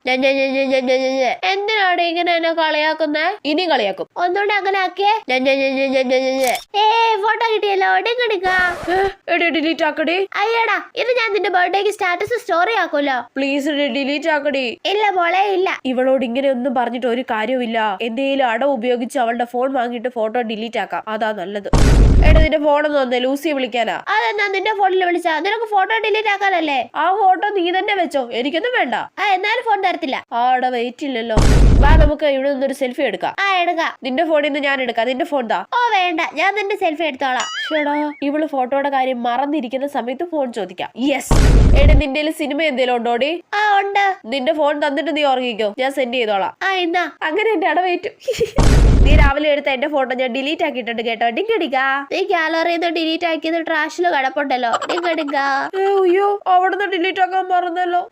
എന്തിനാണ് ഇങ്ങനെ എന്നെ കളിയാക്കുന്നേ? ഇനി കളിയാക്കും. ഒന്നുകൂടെ അങ്ങനെ ആക്കിയേ. ഫോട്ടോ കിട്ടിയല്ലോ. ഡിലീറ്റ് ആക്കടി. അയ്യടാ, ഇത് ഞാൻ നിന്റെ ബർത്ത്ഡേക്ക് സ്റ്റാറ്റസ് സ്റ്റോറി ആക്കുമല്ലോ. പ്ലീസ് ഡിലീറ്റ് ആക്കടി. ഇല്ല മോളെ ഇല്ല. ഇവളോട് ഇങ്ങനെ ഒന്നും പറഞ്ഞിട്ട് ഒരു കാര്യമില്ല. എന്തെങ്കിലും അടവ് ഉപയോഗിച്ച് അവളുടെ ഫോൺ വാങ്ങിയിട്ട് ഫോട്ടോ ഡിലീറ്റ് ആക്കാം. അതാ നല്ലത്. നിന്റെ ഫോണൊന്നും വന്നേ ലൂസിയെ വിളിക്കാനാ. അതെന്നാ നിന്റെ ഫോണിൽ വിളിച്ചാ? നിനക്ക് ഫോട്ടോ ഡിലീറ്റ് ആക്കാനല്ലേ? ആ ഫോട്ടോ നീ തന്നെ വെച്ചോ, എനിക്കൊന്നും വേണ്ട. എന്നാലും ഫോൺ തരത്തില്ല. അവിടെ വെയിറ്റ് ഇല്ലല്ലോ. വാ നമുക്ക് ഇവിടെ നിന്നൊരു സെൽഫി എടുക്കാം. എടുക്കാം. നിന്റെ ഫോണിൽ നിന്ന് ഞാൻ എടുക്കാം. നിന്റെ ഫോൺ താ. ഓ വേണ്ട, ഞാൻ നിന്റെ സെൽഫി എടുത്തോളാം. ഷേടാ, ഇവള് ഫോട്ടോയുടെ കാര്യം മറന്നിരിക്കുന്ന സമയത്ത് ഫോൺ ചോദിക്കാം. യെസ്. നിന്റെ സിനിമ എന്തേലും ഉണ്ടോടി? ഉണ്ട്. നിന്റെ ഫോൺ തന്നിട്ട് നീ ഉറങ്ങിക്കോ, ഞാൻ സെൻഡ് ചെയ്തോളാം. എന്നാ അങ്ങനെ എന്റെ അടവേറ്റു. നീ രാവിലെ എടുത്ത എന്റെ ഫോട്ടോ ഞാൻ ഡിലീറ്റ് ആക്കിയിട്ടുണ്ട് കേട്ടോ. ഡിങ്കടിക്കാ. നീ ഗാലറിന്ന് ഡിലീറ്റ് ആക്കിയത് ട്രാഷില് കിടപ്പുണ്ടല്ലോ. ഡിങ്കടിക്കാ. അയ്യോ, അവിടുന്ന് ഡിലീറ്റ് ആക്കാൻ പറഞ്ഞല്ലോ.